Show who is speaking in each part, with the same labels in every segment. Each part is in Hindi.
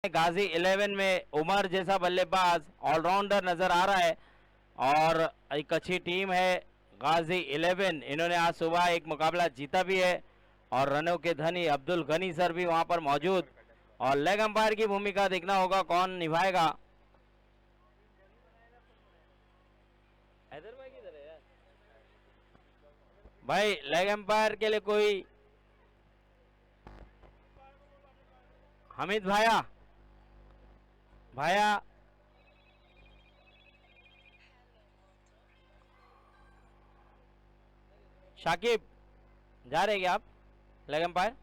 Speaker 1: गाजी 11 में उमर जैसा बल्लेबाज ऑलराउंडर नजर आ रहा है और एक अच्छी टीम है गाजी 11। इन्होंने आज सुबह एक मुकाबला जीता भी है और रनों के धनी अब्दुल गनी सर भी वहां पर मौजूद। और लेग अंपायर की भूमिका देखना होगा कौन निभाएगा। हैदर भाई किधर है यार? भाई लेग अंपायर के लिए कोई हमीद भाया भाया शाकिब जा रहे क्या आप लेग अंपायर?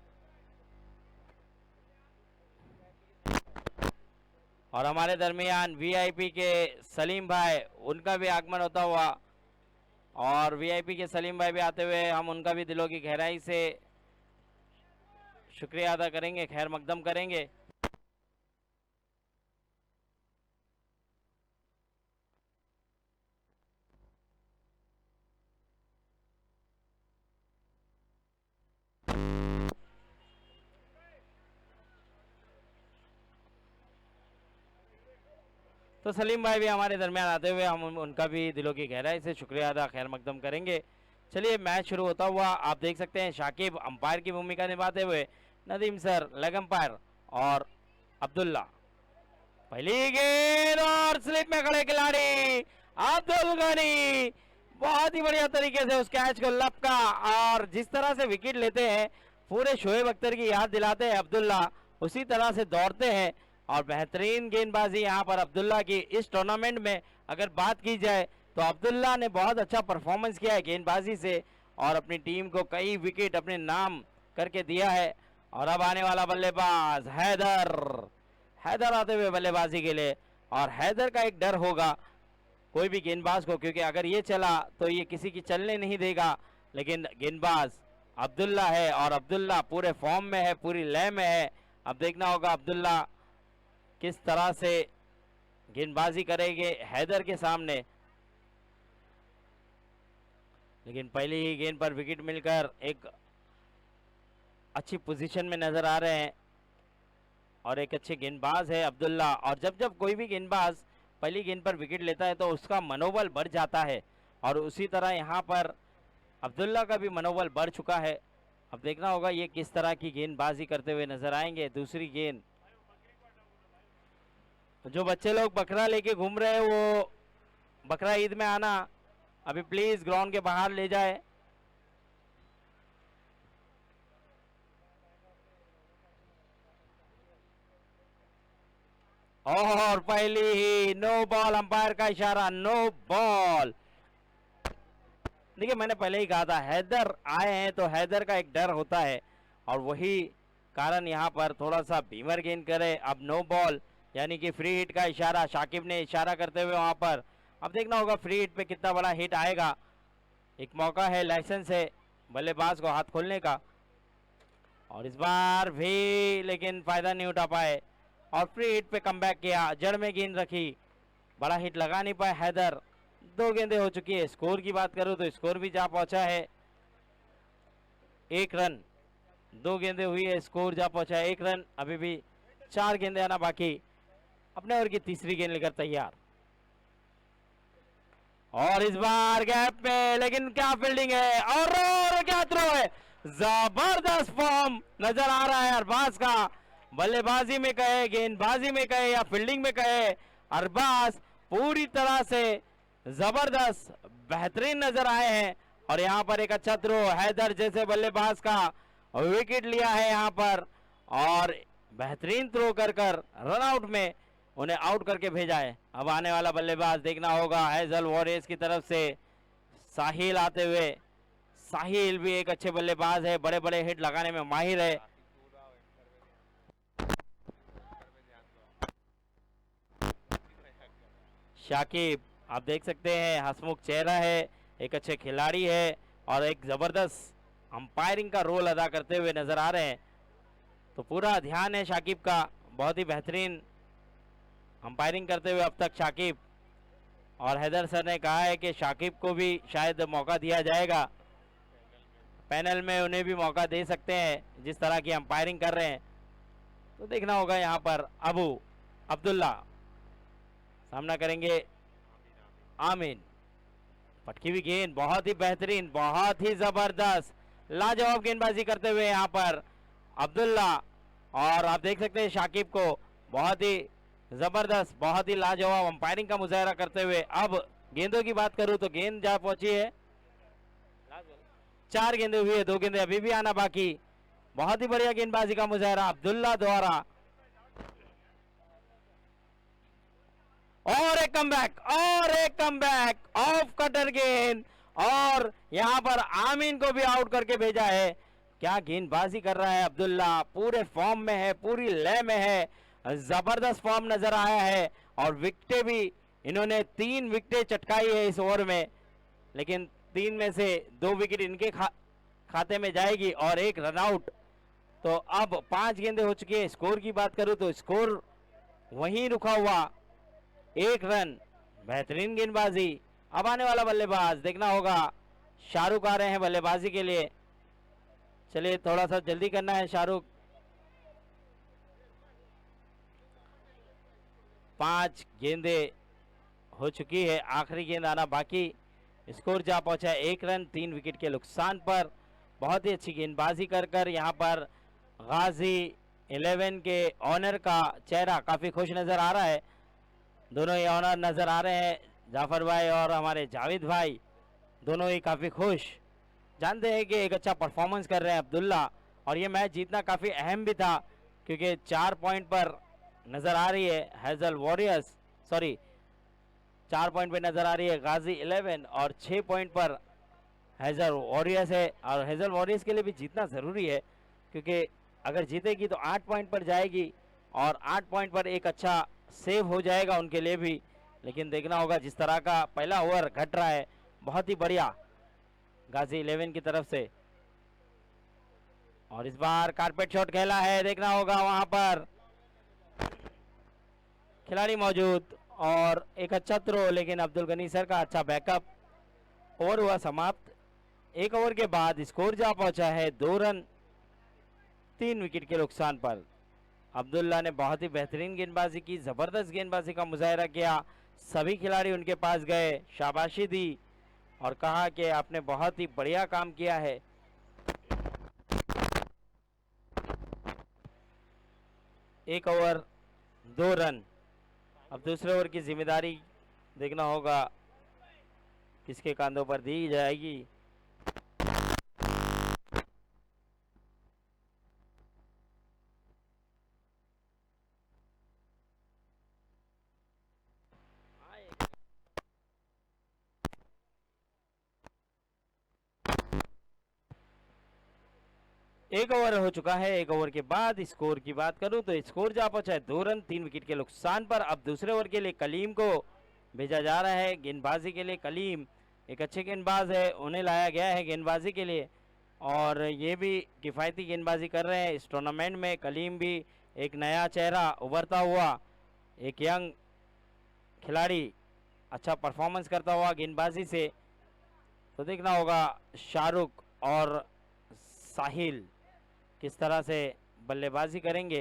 Speaker 1: और हमारे दरमियान वीआईपी के सलीम भाई, उनका भी आगमन होता हुआ और वीआईपी के सलीम भाई भी आते हुए हम उनका भी दिलों की गहराई से शुक्रिया अदा करेंगे, खैर मकदम करेंगे। तो सलीम भाई भी हमारे दरमियान आते हुए हम उनका भी दिलों की गहराई से शुक्रिया अदा खैर मकदम करेंगे। चलिए मैच शुरू होता हुआ आप देख सकते हैं शाकिब अंपायर की भूमिका निभाते हुए, नदीम सर लेग अंपायर और अब्दुल्ला। पहली गेंद और स्लिप में खड़े खिलाड़ी अब्दुल गनी बहुत ही बढ़िया तरीके से उस कैच को लपका और जिस तरह से विकेट लेते हैं पूरे शोएब अख्तर की याद दिलाते हैं अब्दुल्ला, उसी तरह से दौड़ते हैं और बेहतरीन गेंदबाजी यहाँ पर अब्दुल्ला की इस टूर्नामेंट में अगर बात की जाए तो अब्दुल्ला ने बहुत अच्छा परफॉर्मेंस किया है गेंदबाजी से और अपनी टीम को कई विकेट अपने नाम करके दिया है। और अब आने वाला बल्लेबाज हैदर आते हुए बल्लेबाजी के लिए और हैदर का एक डर होगा कोई भी गेंदबाज को, क्योंकि अगर ये चला तो ये किसी की चलने नहीं देगा। लेकिन गेंदबाज अब्दुल्ला है और अब्दुल्ला पूरे फॉर्म में है, पूरी लय में है। अब देखना होगा अब्दुल्ला किस तरह से गेंदबाजी करेंगे हैदर के सामने। लेकिन पहली ही गेंद पर विकेट मिलकर एक अच्छी पोजीशन में नजर आ रहे हैं और एक अच्छे गेंदबाज है अब्दुल्ला। और जब जब कोई भी गेंदबाज पहली गेंद पर विकेट लेता है तो उसका मनोबल बढ़ जाता है और उसी तरह यहाँ पर अब्दुल्ला का भी मनोबल बढ़ चुका है। अब देखना होगा ये किस तरह की गेंदबाजी करते हुए नजर आएंगे। दूसरी गेंद, जो बच्चे लोग बकरा लेके घूम रहे हैं वो बकरा ईद में आना अभी प्लीज ग्राउंड के बाहर ले जाए। और पहली ही नो बॉल, अंपायर का इशारा नो बॉल। देखिए मैंने पहले ही कहा था हैदर आए हैं तो हैदर का एक डर होता है और वही कारण यहाँ पर थोड़ा सा बीमर गेंद करे। अब नो बॉल यानी कि फ्री हिट का इशारा शाकिब ने इशारा करते हुए वहां पर अब देखना होगा फ्री हिट पे कितना बड़ा हिट आएगा। एक मौका है, लाइसेंस है बल्लेबाज को हाथ खोलने का और इस बार भी लेकिन फायदा नहीं उठा पाए और फ्री हिट पे कमबैक किया, जड़ में गेंद रखी, बड़ा हिट लगा नहीं पाए हैदर। दो गेंदें हो चुकी है। स्कोर की बात करूं तो स्कोर भी जा पहुंचा है 1 रन, 2 गेंदें हुई है, स्कोर जा पहुंचा है 1 रन। अभी भी 4 गेंदें आना बाकी। अपने ओवर की तीसरी गेंद लेकर तैयार और इस बार गैप में, लेकिन क्या फील्डिंग है और क्या थ्रो है। जबरदस्त फॉर्म नजर आ रहा है अरबाज का, बल्लेबाजी में कहे, गेंदबाजी में कहे या फील्डिंग में कहे, अरबाज पूरी तरह से जबरदस्त बेहतरीन नजर आए हैं। और यहां पर एक अच्छा थ्रो हैदर जैसे बल्लेबाज का विकेट लिया है यहां पर और बेहतरीन थ्रो कर रन आउट में उन्हें आउट करके भेजा है। अब आने वाला बल्लेबाज देखना होगा हैजल वॉरियर्स की तरफ से साहिल आते हुए। साहिल भी एक अच्छे बल्लेबाज है, बड़े बड़े हिट लगाने में माहिर है। शाकिब आप देख सकते हैं हंसमुख चेहरा है, एक अच्छे खिलाड़ी है और एक जबरदस्त अंपायरिंग का रोल अदा करते हुए नजर आ रहे हैं। तो पूरा ध्यान है शाकिब का, बहुत ही बेहतरीन अंपायरिंग करते हुए अब तक शाकिब। और हैदर सर ने कहा है कि शाकिब को भी शायद मौका दिया जाएगा, पैनल में उन्हें भी मौका दे सकते हैं जिस तरह की अंपायरिंग कर रहे हैं। तो देखना होगा यहाँ पर अबू अब्दुल्ला सामना करेंगे आमीन। पटकी हुई गेंद, बहुत ही बेहतरीन, बहुत ही जबरदस्त लाजवाब गेंदबाजी करते हुए यहाँ पर अब्दुल्ला। और आप देख सकते हैं शाकिब को बहुत ही जबरदस्त, बहुत ही लाजवाब अंपायरिंग का मुजाहरा करते हुए। अब गेंदों की बात करूं तो गेंद जहां पहुंची है, 4 गेंदें हुई है, 2 गेंदें अभी भी आना बाकी। बहुत ही बढ़िया गेंदबाजी का मुजाहरा अब्दुल्ला द्वारा। और एक कमबैक, और एक कमबैक, ऑफ कटर गेंद, और यहां पर आमीन को भी आउट करके भेजा है। क्या गेंदबाजी कर रहा है अब्दुल्ला, पूरे फॉर्म में है, पूरी लय में है, जबरदस्त फॉर्म नजर आया है। और विकेटें भी इन्होंने 3 विकेटें चटकाई है इस ओवर में, लेकिन 3 में से 2 विकेट इनके खाते में जाएगी और 1 रनआउट। तो अब 5 गेंदें हो चुकी है। स्कोर की बात करूं तो स्कोर वहीं रुका हुआ, 1 रन। बेहतरीन गेंदबाजी। अब आने वाला बल्लेबाज देखना होगा, शाहरुख आ रहे हैं बल्लेबाजी के लिए। चलिए थोड़ा सा जल्दी करना है शाहरुख। 5 गेंदें हो चुकी है, आखिरी गेंद आना बाकी। स्कोर जा पहुंचा है 1 रन 3 विकेट के नुकसान पर। बहुत ही अच्छी गेंदबाजी कर कर यहाँ पर गाजी 11 के ऑनर का चेहरा काफ़ी खुश नज़र आ रहा है। दोनों ही ऑनर नज़र आ रहे हैं, जाफर भाई और हमारे जावेद भाई, दोनों ही काफ़ी खुश। जानते हैं कि एक अच्छा परफॉर्मेंस कर रहे हैं अब्दुल्ला, और ये मैच जीतना काफ़ी अहम भी था, क्योंकि 4 पॉइंट पर नज़र आ रही है हैज़ल वॉरियर्स, सॉरी 4 पॉइंट पे नज़र आ रही है गाजी 11, और 6 पॉइंट पर हैज़ल वॉरियर्स है। और हैज़ल वॉरियर्स के लिए भी जीतना ज़रूरी है, क्योंकि अगर जीतेगी तो 8 पॉइंट पर जाएगी, और 8 पॉइंट पर एक अच्छा सेव हो जाएगा उनके लिए भी। लेकिन देखना होगा जिस तरह का पहला ओवर घट रहा है, बहुत ही बढ़िया गाजी 11 की तरफ से। और इस बार कारपेट शॉट खेला है, देखना होगा वहां पर खिलाड़ी मौजूद और एक अच्छा थ्रो, लेकिन अब्दुल गनी सर का अच्छा बैकअप। ओवर हुआ समाप्त। 1 ओवर के बाद स्कोर जा पहुंचा है 2 रन 3 विकेट के नुकसान पर। अब्दुल्ला ने बहुत ही बेहतरीन गेंदबाजी की, जबरदस्त गेंदबाजी का मुजाहरा किया। सभी खिलाड़ी उनके पास गए, शाबाशी दी और कहा कि आपने बहुत ही बढ़िया काम किया है। एक ओवर 2 रन। अब दूसरे ओवर की जिम्मेदारी देखना होगा किसके कांधों पर दी जाएगी। एक ओवर हो चुका है। 1 ओवर के बाद स्कोर की बात करूं तो स्कोर जा पहुंचा है 2 रन 3 विकेट के नुकसान पर। अब दूसरे ओवर के लिए कलीम को भेजा जा रहा है गेंदबाजी के लिए। कलीम एक अच्छे गेंदबाज है, उन्हें लाया गया है गेंदबाजी के लिए, और ये भी किफ़ायती गेंदबाजी कर रहे हैं इस टूर्नामेंट में। कलीम भी एक नया चेहरा उभरता हुआ, एक यंग खिलाड़ी, अच्छा परफॉर्मेंस करता हुआ गेंदबाजी से। तो देखना होगा शाहरुख और साहिल किस तरह से बल्लेबाजी करेंगे।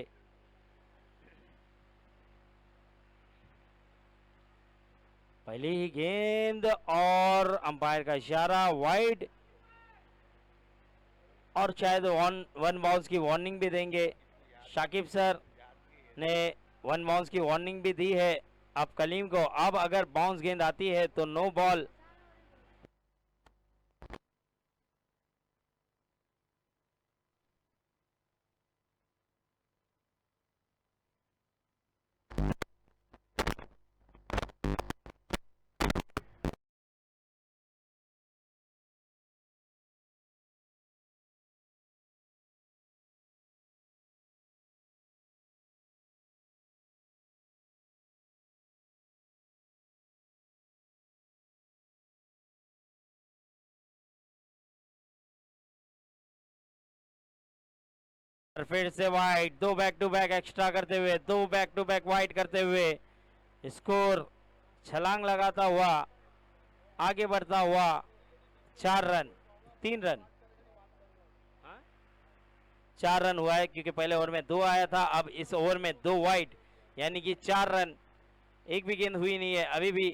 Speaker 1: पहली ही गेंद और अंपायर का इशारा वाइड, और शायद 1 बाउंस की वार्निंग भी देंगे। शाकिब सर ने 1 बाउंस की वार्निंग भी दी है अब कलीम को। अब अगर बाउंस गेंद आती है तो नो बॉल। फिर से wide, 2 back to back extra करते हुए, 2 बैक टू बैक वाइड करते हुए स्कोर छलांग लगाता हुआ आगे बढ़ता हुआ 4 रन 3 रन। 4 रन हुआ है, क्योंकि पहले ओवर में 2 आया था, अब इस ओवर में 2 वाइड, यानी कि 4 रन। एक भी गेंद हुई नहीं है, अभी भी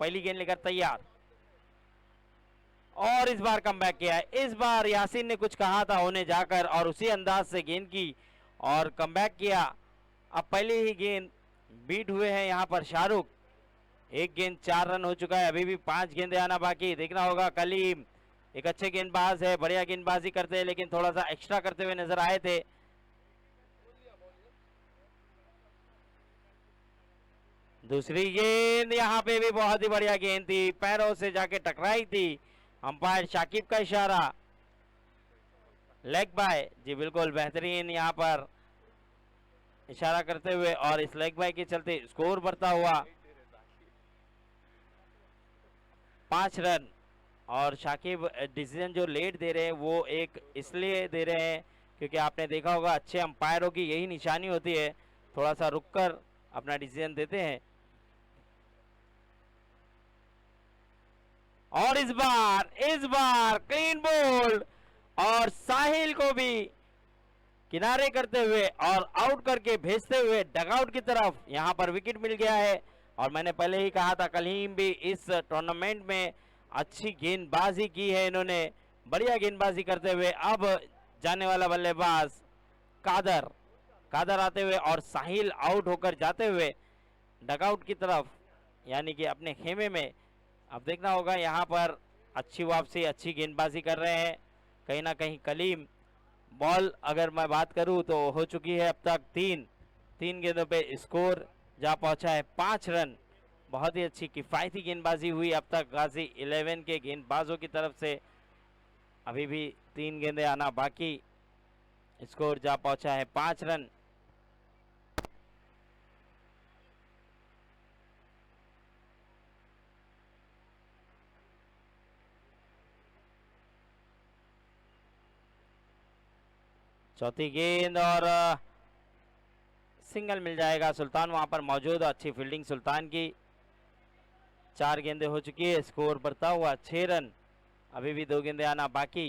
Speaker 1: पहली गेंद लेकर तैयार। और इस बार कमबैक किया है। इस बार यासीन ने कुछ कहा था होने जाकर और उसी अंदाज से गेंद की और कमबैक किया। अब पहले ही गेंद बीट हुए हैं यहाँ पर शाहरुख। एक गेंद 4 रन हो चुका है, अभी भी 5 गेंदें आना बाकी। देखना होगा, कलीम एक अच्छे गेंदबाज है, बढ़िया गेंदबाजी करते हैं, लेकिन थोड़ा सा एक्स्ट्रा करते हुए नजर आए थे। दूसरी गेंद यहाँ पे भी बहुत ही बढ़िया गेंद थी, पैरों से जाके टकराई थी। अंपायर शाकिब का इशारा, लेग बाय। जी बिल्कुल, बेहतरीन यहाँ पर इशारा करते हुए, और इस लेग बाय के चलते स्कोर बढ़ता हुआ 5 रन। और शाकिब डिसीजन जो लेट दे रहे हैं वो एक इसलिए दे रहे हैं क्योंकि आपने देखा होगा अच्छे अंपायरों की यही निशानी होती है, थोड़ा सा रुककर अपना डिसीजन देते हैं। और इस बार क्लीन बोल्ड, और साहिल को भी किनारे करते हुए और आउट करके भेजते हुए डगआउट की तरफ यहां पर विकेट मिल गया है। और मैंने पहले ही कहा था, कलीम भी इस टूर्नामेंट में अच्छी गेंदबाजी की है, इन्होंने बढ़िया गेंदबाजी करते हुए। अब जाने वाला बल्लेबाज कादर कादर आते हुए और साहिल आउट होकर जाते हुए डगआउट की तरफ, यानी कि अपने खेमे में। अब देखना होगा यहाँ पर अच्छी वापसी, अच्छी गेंदबाजी कर रहे हैं कहीं ना कहीं कलीम। बॉल अगर मैं बात करूं तो हो चुकी है अब तक तीन गेंदों पे स्कोर जा पहुंचा है 5 रन। बहुत ही अच्छी किफ़ायती गेंदबाजी हुई अब तक गाजी 11 के गेंदबाजों की तरफ से। अभी भी 3 गेंदें आना बाकी, स्कोर जा पहुंचा है 5 रन। चौथी गेंद और सिंगल मिल जाएगा। सुल्तान वहां पर मौजूद, अच्छी फील्डिंग सुल्तान की। 4 गेंदें हो चुकी है, स्कोर बढ़ता हुआ 6 रन। अभी भी 2 गेंदें आना बाकी।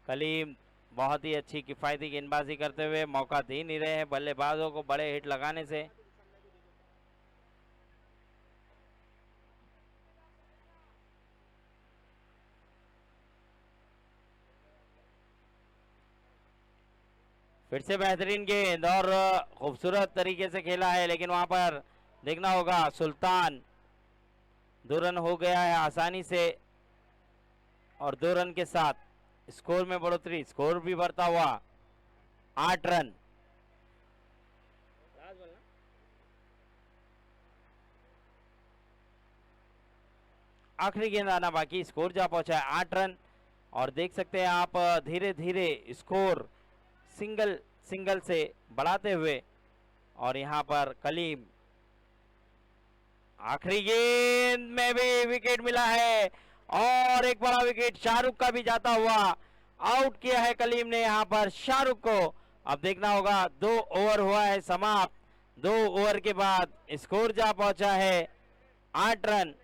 Speaker 1: कलीम बहुत ही अच्छी किफ़ायती गेंदबाजी करते हुए मौका दे नहीं रहे हैं बल्लेबाजों को बड़े हिट लगाने से। फिर से बेहतरीन गेंद और खूबसूरत तरीके से खेला है, लेकिन वहां पर देखना होगा सुल्तान 2 रन हो गया है आसानी से, और 2 रन के साथ स्कोर में बढ़ोतरी, स्कोर भी बढ़ता हुआ 8 रन। आखिरी गेंद आना बाकी, स्कोर जा पहुंचा है 8 रन। और देख सकते हैं आप धीरे धीरे स्कोर सिंगल सिंगल से बढ़ाते हुए। और यहां पर कलीम, आखिरी गेंद में भी विकेट मिला है, और एक बड़ा विकेट शाहरुख का भी जाता हुआ। आउट किया है कलीम ने यहां पर शाहरुख को। अब देखना होगा, 2 ओवर हुआ है समाप्त। 2 ओवर के बाद स्कोर जा पहुंचा है 8 रन।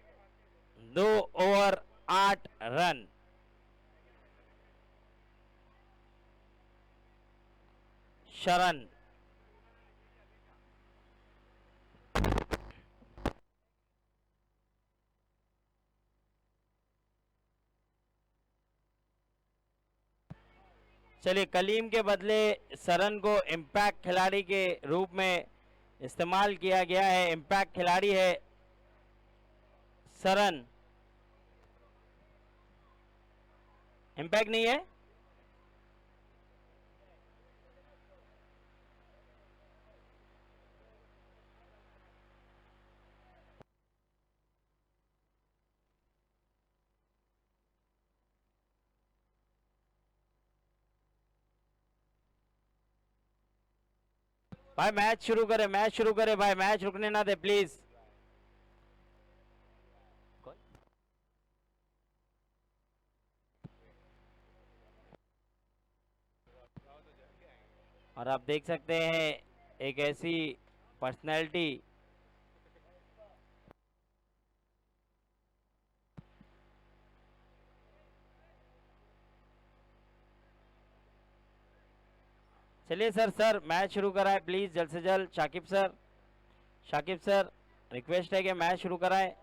Speaker 1: 2 over 8 run. शरण, चलिए कलीम के बदले शरण को इम्पैक्ट खिलाड़ी के रूप में इस्तेमाल किया गया है। इम्पैक्ट खिलाड़ी है शरण, इम्पैक्ट नहीं है। भाई मैच शुरू करे, मैच शुरू करे भाई, मैच रुकने ना दे प्लीज। और आप देख सकते हैं एक ऐसी पर्सनैलिटी चलिए सर मैच शुरू कराए प्लीज जल्द से जल्द। शाकिब सर रिक्वेस्ट है कि मैच शुरू कराए।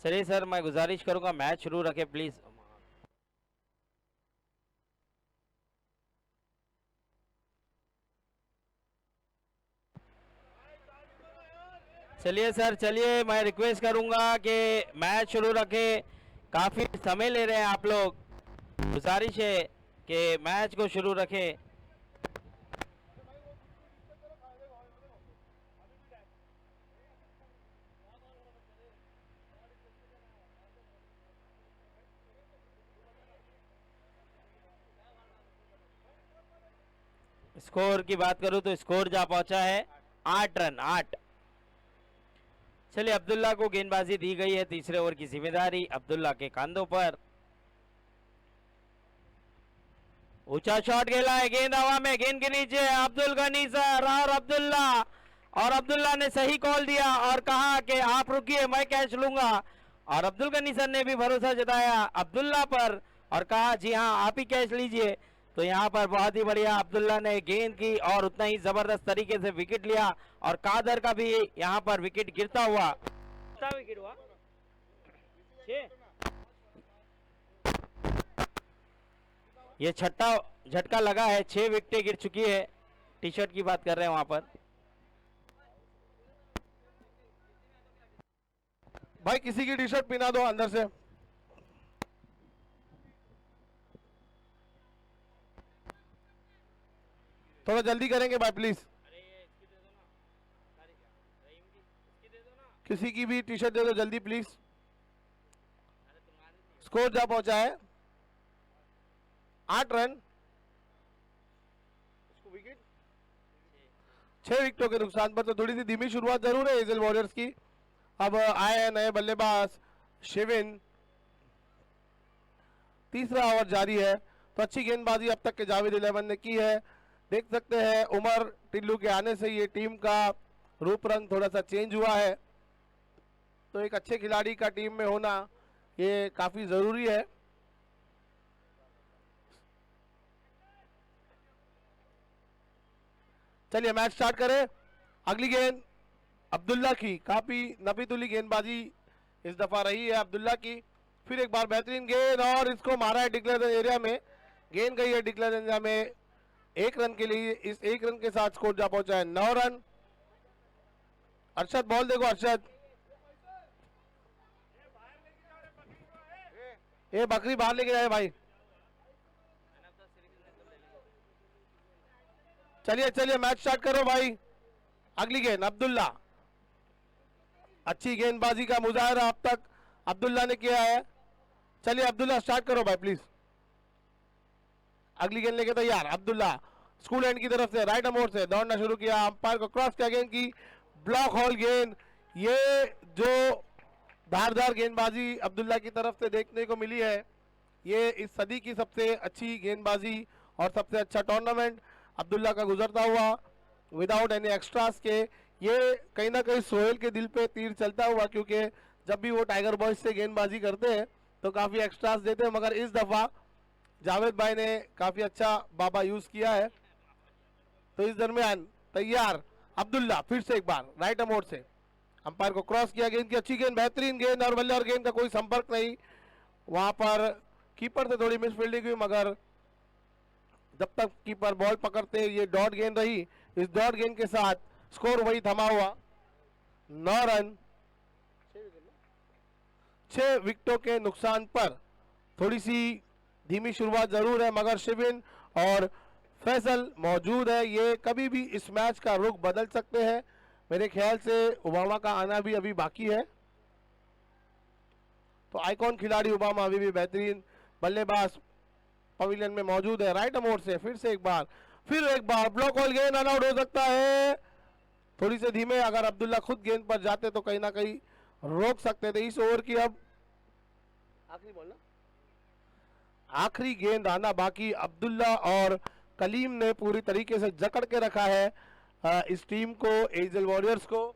Speaker 1: चलिए सर मैं गुजारिश करूंगा मैच शुरू रखे प्लीज। चलिए सर चलिए मैं रिक्वेस्ट करूंगा कि मैच शुरू रखे। काफी समय ले रहे हैं आप लोग। गुजारिश है कि मैच को शुरू रखें। स्कोर की बात करूं तो स्कोर जा पहुंचा है 8 रन 8। चलिए अब्दुल्ला को गेंदबाजी दी गई है। तीसरे ओवर की जिम्मेदारी अब्दुल्ला के कंधों पर। ऊंचा शॉट खेला है, गेंद हवा में, गेंद के नीचे अब्दुल गनी सर और अब्दुल्ला ने सही कॉल दिया और कहा कि आप रुकिए मैं कैच लूंगा। और अब्दुल गनी सर ने भी भरोसा जताया अब्दुल्ला पर और कहा जी हाँ आप ही कैच लीजिए। तो यहाँ पर बहुत ही बढ़िया अब्दुल्ला ने गेंद की और उतना ही जबरदस्त तरीके से विकेट लिया और कादर का भी यहाँ पर विकेट गिरता हुआ। विकेट हुआ 6। ये छठा झटका लगा है, 6 विकेटें गिर चुकी है। टी शर्ट की बात कर रहे हैं वहां पर।
Speaker 2: भाई किसी की टी शर्ट पहना दो अंदर से। थोड़ा जल्दी करेंगे भाई प्लीज। किसी की भी टी शर्ट दे दो जल्दी प्लीज। स्कोर जा पहुंचा है 8 रन। 6 विकेटों के नुकसान पर। तो थोड़ी सी धीमी शुरुआत जरूर है हेजल वॉरियर्स की। अब आए हैं नए बल्लेबाज शिविन। तीसरा ओवर जारी है। तो अच्छी गेंदबाजी अब तक के जावेद 11 ने की है। देख सकते हैं उमर टिल्लू के आने से ये टीम का रूप रंग थोड़ा सा चेंज हुआ है। तो एक अच्छे खिलाड़ी का टीम में होना ये काफी जरूरी है। चलिए मैच स्टार्ट करें। अगली गेंद अब्दुल्ला की। काफी नफीतुली गेंदबाजी इस दफा रही है अब्दुल्ला की। फिर एक बार बेहतरीन गेंद और इसको मारा है डिक्लेयर एरिया में। गेंद गई है डिक्लेयर एरिया में 1 रन के लिए। इस 1 रन के साथ स्कोर जा पहुंचा है 9 रन। अरशद बॉल देखो अरशद। ये बकरी बाहर लेके जाए भाई। चलिए चलिए मैच स्टार्ट करो भाई। अगली गेंद अब्दुल्ला। अच्छी गेंदबाजी का मुजाहरा अब तक अब्दुल्ला ने किया है। चलिए अब्दुल्ला स्टार्ट करो भाई प्लीज। अगली गेंद लेके तैयार अब्दुल्ला। स्कूल एंड की तरफ से राइट मोड़ से दौड़ना शुरू किया। अंपायर को क्रॉस किया गेंद की। ब्लॉक हॉल गेंद। ये जो धारदार गेंदबाजी अब्दुल्ला की तरफ से देखने को मिली है ये इस सदी की सबसे अच्छी गेंदबाजी और सबसे अच्छा टूर्नामेंट अब्दुल्ला का गुजरता हुआ विदाउट एनी एक्स्ट्रास के। ये कहीं ना कहीं सोहेल के दिल पे तीर चलता हुआ, क्योंकि जब भी वो टाइगर बॉयज से गेंदबाजी करते हैं तो काफी एक्स्ट्रास देते हैं, मगर इस दफा जावेद भाई ने काफी अच्छा बाबा यूज किया है। तो इस दरमियान तैयार अब्दुल्ला फिर से एक बार राइट मोड़ से अंपायर को क्रॉस किया। गेंद की अच्छी गेंद, बेहतरीन गेंद और बल्ले और गेंद का कोई संपर्क नहीं। वहां पर कीपर से थोड़ी मिस फील्डिंग हुई, मगर जब तक कीपर बॉल पकड़ते ये डॉट गेंद रही। इस डॉट गेंद के साथ स्कोर वही थमा हुआ 9 रन। 6 विकेटों के नुकसान पर थोड़ी सी धीमी शुरुआत जरूर है, मगर शिविन और फैसल मौजूद है। ये कभी भी इस मैच का रुख बदल सकते हैं। मेरे ख्याल से ओबामा का आना भी अभी बाकी है। तो आइकॉन खिलाड़ी ओबामा अभी भी बेहतरीन बल्लेबाज पवेलियन में मौजूद है। राइट मोड़ से फिर से एक बार ब्लॉक हॉल गेंद रन आउट हो सकता है। थोड़ी से धीमे, अगर अब्दुल्ला खुद गेंद पर जाते तो कहीं ना कहीं रोक सकते थे। इस ओवर की अब आखिरी बॉल ना, आखिरी गेंद आना बाकी। अब्दुल्ला और कलीम ने पूरी तरीके से जकड़ के रखा है इस टीम को, एजल वॉरियर्स को।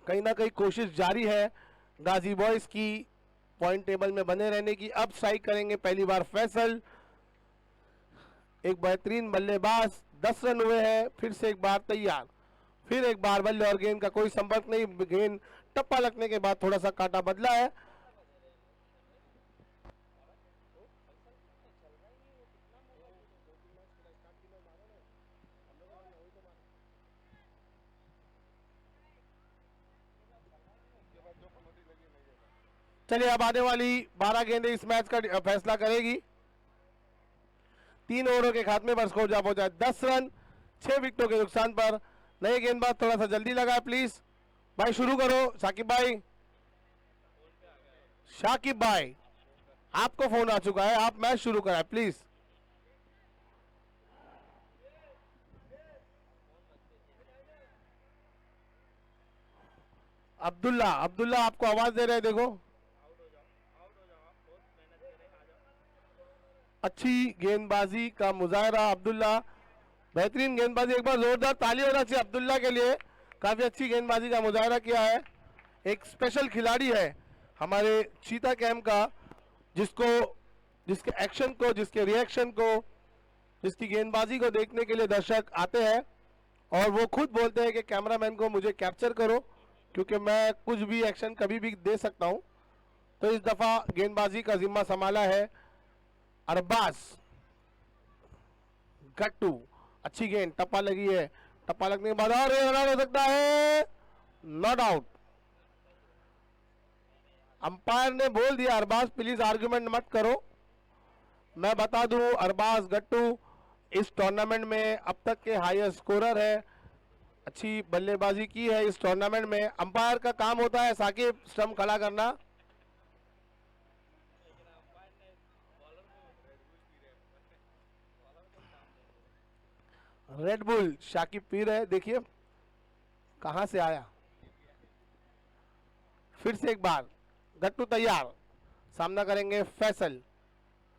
Speaker 2: कहीं ना कहीं कोशिश जारी है गाजी बॉयज की पॉइंट टेबल में बने रहने की। अब स्ट्राइक करेंगे पहली बार फैसल, एक बेहतरीन बल्लेबाज। 10 रन हुए हैं, फिर से एक बार तैयार, फिर एक बार बल्ले और गेंद का कोई संपर्क नहीं। गेंद टप्पा लगने के बाद थोड़ा सा कांटा बदला है। चलिए अब आने वाली 12 गेंदें इस मैच का फैसला करेगी। 3 ओवरों के खात्मे पर स्कोर जा पहुंचा 10 रन 6 विकेटों के नुकसान पर। नए गेंदबाज थोड़ा सा जल्दी लगा प्लीज भाई, शुरू करो शाकिब भाई। शाकिब भाई आपको फोन आ चुका है, आप मैच शुरू कराएं प्लीज। अब्दुल्ला, अब्दुल्ला आपको आवाज दे रहे हैं, देखो। अच्छी गेंदबाजी का मुजाहरा अब्दुल्ला, बेहतरीन गेंदबाजी। एक बार जोरदार ताली होना चाहिए अब्दुल्ला के लिए, काफी अच्छी गेंदबाजी का मुजाहरा किया है। एक स्पेशल खिलाड़ी है हमारे चीता कैंप का, जिसको, जिसके एक्शन को, जिसके रिएक्शन को, जिसकी गेंदबाजी को देखने के लिए दर्शक आते हैं और वो खुद बोलते हैं कि कैमरामैन को मुझे कैप्चर करो क्योंकि मैं कुछ भी एक्शन कभी भी दे सकता हूं। तो इस दफा गेंदबाजी का जिम्मा संभाला है अरबाज। गट्टू, अच्छी गेंद, टप्पा लगी है, टप्पा लगने के बाद और रन हो सकता है, नॉट आउट। अंपायर ने बोल दिया अरबाज प्लीज आर्गुमेंट मत करो। मैं बता दूं अरबाज गट्टू इस टूर्नामेंट में अब तक के हाईएस्ट स्कोरर है, अच्छी बल्लेबाजी की है इस टूर्नामेंट में। अंपायर का काम होता है साकिब स्टंप खड़ा करना। रेड बुल शाकिब पी रहे, देखिए कहां से आया। फिर से एक बार गट्टू तैयार, सामना करेंगे फैसल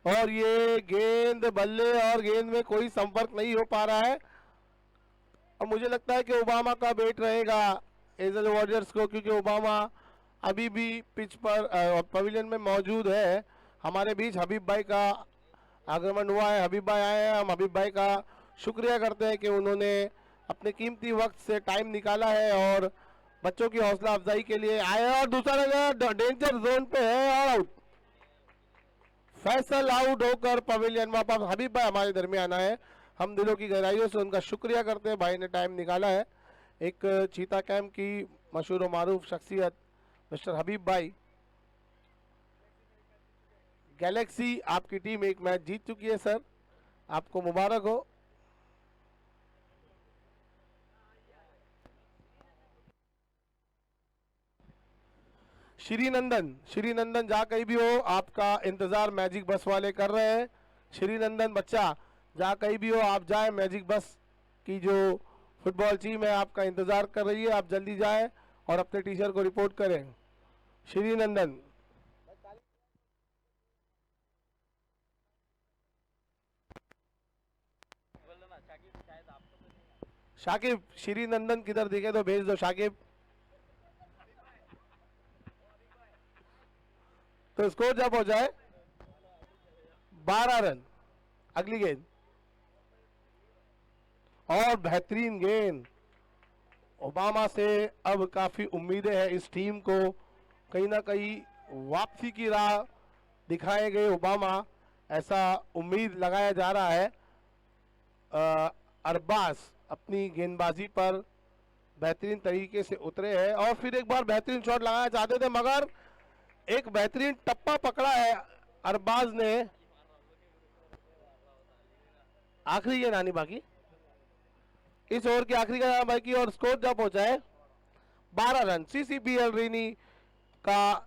Speaker 2: और ये गेंद बल्ले और गेंद में कोई संपर्क नहीं हो पा रहा है। और मुझे लगता है कि ओबामा का बैट रहेगा एजल वॉरियर्स को, क्योंकि ओबामा अभी भी पिच पर पवेलियन में मौजूद है। हमारे बीच हबीब भाई का आगमन हुआ है, हबीब भाई आए हैं। हम हबीब भाई का शुक्रिया करते हैं कि उन्होंने अपने कीमती वक्त से टाइम निकाला है और बच्चों की हौसला अफजाई के लिए आए। और दूसरा जगह डेंजर जोन पे है और आउट, फैसल आउट होकर पवेलियन वापस। हबीब भाई हमारे दरमियान आए, हम दिलों की गहराइयों से उनका शुक्रिया करते हैं, भाई ने टाइम निकाला है। एक चीता कैंप की मशहूर व मारूफ शख्सियत मिस्टर हबीब भाई। गैलेक्सी आपकी टीम एक मैच जीत चुकी है सर, आपको मुबारक हो। श्रीनंदन, श्रीनंदन जहाँ कहीं भी हो आपका इंतजार मैजिक बस वाले कर रहे हैं। श्रीनंदन बच्चा जहाँ कहीं भी हो आप जाए, मैजिक बस की जो फुटबॉल टीम है आपका इंतजार कर रही है, आप जल्दी जाएं और अपने टीचर को रिपोर्ट करें। श्रीनंदन, शाकिब श्रीनंदन किधर दिखे तो भेज दो शाकिब। तो स्कोर जब हो जाए 12 रन। अगली गेंद और बेहतरीन गेंद ओबामा से। अब काफी उम्मीदें हैं इस टीम को, कहीं ना कहीं वापसी की राह दिखाए गए ओबामा, ऐसा उम्मीद लगाया जा रहा है। अरबाज अपनी गेंदबाजी पर बेहतरीन तरीके से उतरे हैं और फिर एक बार बेहतरीन शॉट लगाना चाहते थे मगर एक बेहतरीन टप्पा पकड़ा है अरबाज ने। आखिरी गेंद आनी बाकी, इस ओवर की आखिरी गेंद बाकी और स्कोर जब पहुंचा है 12 रन। सीसीबीएल रीनी का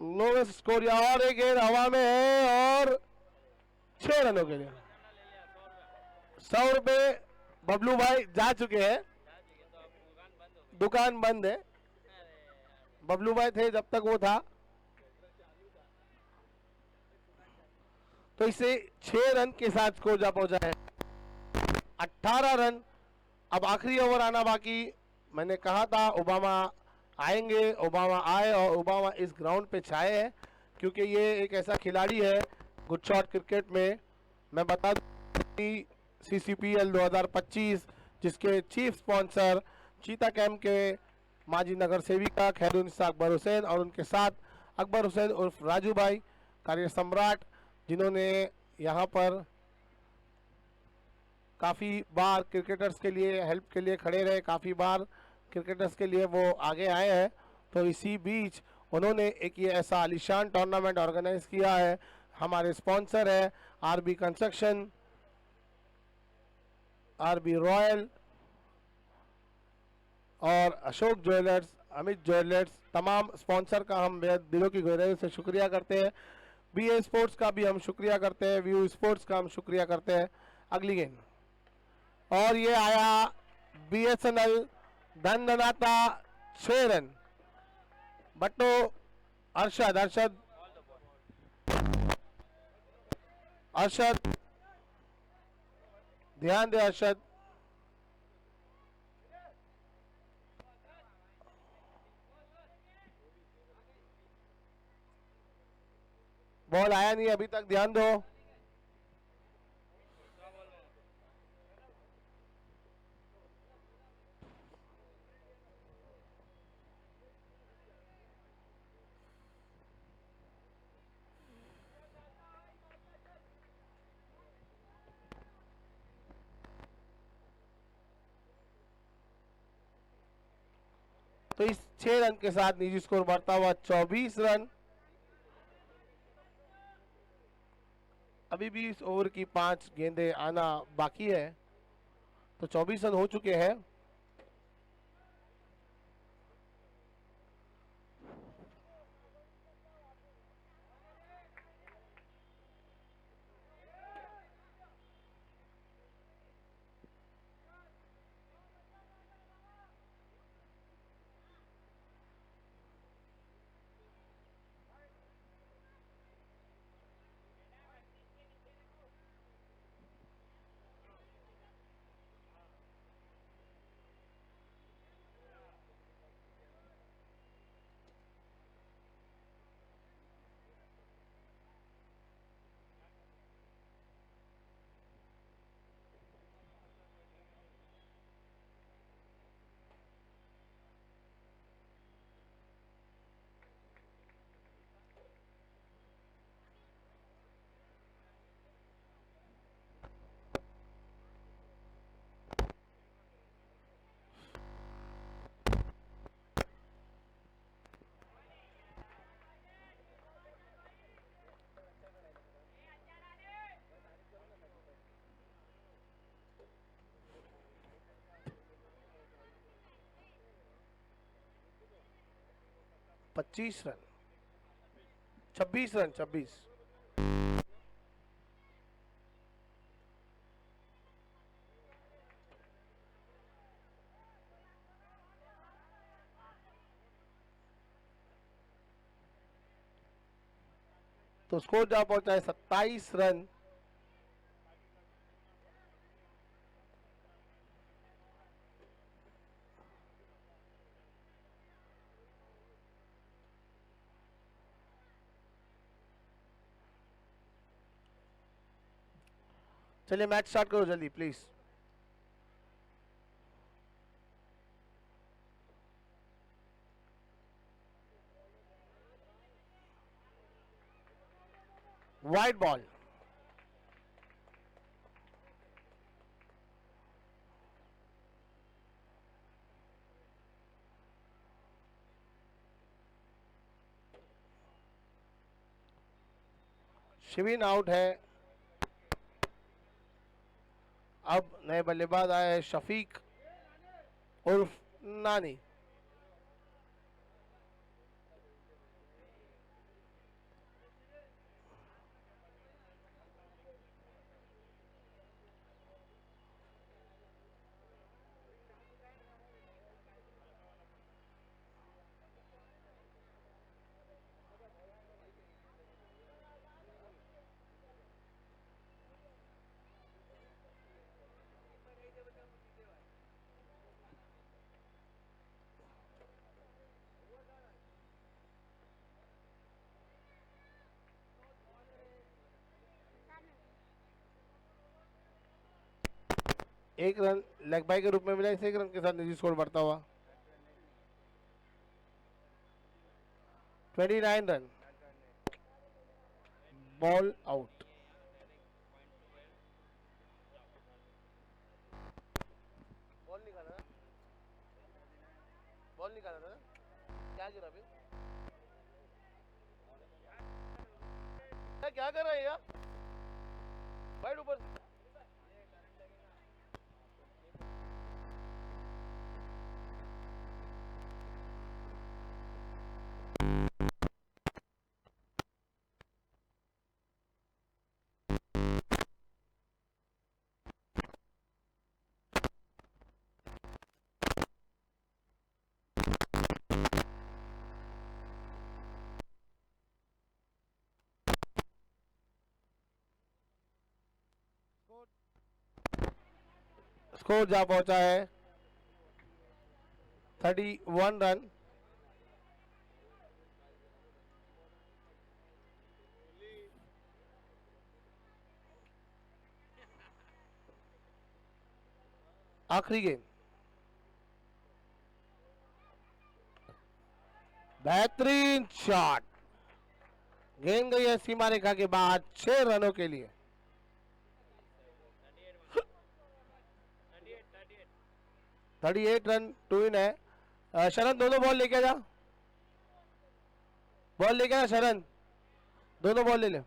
Speaker 2: लोवेस्ट स्कोर या और एक गेंद हवा में है और 6 रनों के लिए 100 रुपए बबलू भाई जा चुके हैं। दुकान बंद है, बबलू भाई थे जब तक वो था। तो इसे 6 रन के साथ स्कोर जा पहुंचा है 18 रन। अब आखिरी ओवर आना बाकी। मैंने कहा था ओबामा आएंगे, ओबामा आए और ओबामा इस ग्राउंड पे छाए हैं, क्योंकि ये एक ऐसा खिलाड़ी है गुड शॉट क्रिकेट में। मैं बता दूं कि CCPL 2025 जिसके चीफ स्पॉन्सर चीता कैम्प के माजी नगर सेविका खैरुनिसा अकबर हुसैन और उनके साथ अकबर हुसैन उर्फ राजू भाई कार्य सम्राट, जिन्होंने यहाँ पर काफ़ी बार क्रिकेटर्स के लिए हेल्प के लिए खड़े रहे, काफ़ी बार क्रिकेटर्स के लिए वो आगे आए हैं। तो इसी बीच उन्होंने एक ये ऐसा आलिशान टूर्नामेंट ऑर्गेनाइज किया है। हमारे स्पॉन्सर है RB कंस्ट्रक्शन, RB रॉयल और अशोक ज्वेलर्स, अमित ज्वेलर्स। तमाम स्पॉन्सर का हम बेहद दिलों की गहराई से शुक्रिया करते हैं। BA स्पोर्ट्स का भी हम शुक्रिया करते हैं, व्यू स्पोर्ट्स का हम शुक्रिया करते हैं। अगली गेंद और ये आया BSNL धन धनाता 6 रन। बट्टो अरशद अरशद अरशद ध्यान दे अरशद। बॉल आया नहीं अभी तक, ध्यान दो। तो इस 6 रन के साथ निजी स्कोर बढ़ता हुआ 24 रन। अभी भी इस ओवर की 5 गेंदें आना बाकी है, तो 24 रन हो चुके हैं। पच्चीस रन 26 रन 26। तो स्कोर जा पहुंचा है 27 रन। चलिए मैच स्टार्ट करो जल्दी please. Wide ball. Shivin out है। अब नए बल्लेबाज आए हैं शफीक उर्फ नानी। एक रन लेग बाई के रूप में मिला इसे, एक रन के साथ निजी स्कोर बढ़ता हुआ 29 रन, बॉल आउट। बॉल निकाला ना, बॉल निकाला था ना, क्या गिरा फिर, क्या कर रहे हैं यार, वाइड ऊपर। स्कोर जा पहुंचा है 31 रन। आखिरी गेंद, बेहतरीन शॉट, गेंद गई है सीमा रेखा के बाद 6 रनों के लिए। 38 रन टू इन है। शरण दोनों बॉल लेके जा, बॉल लेके आ शरण, दोनों बॉल ले ले,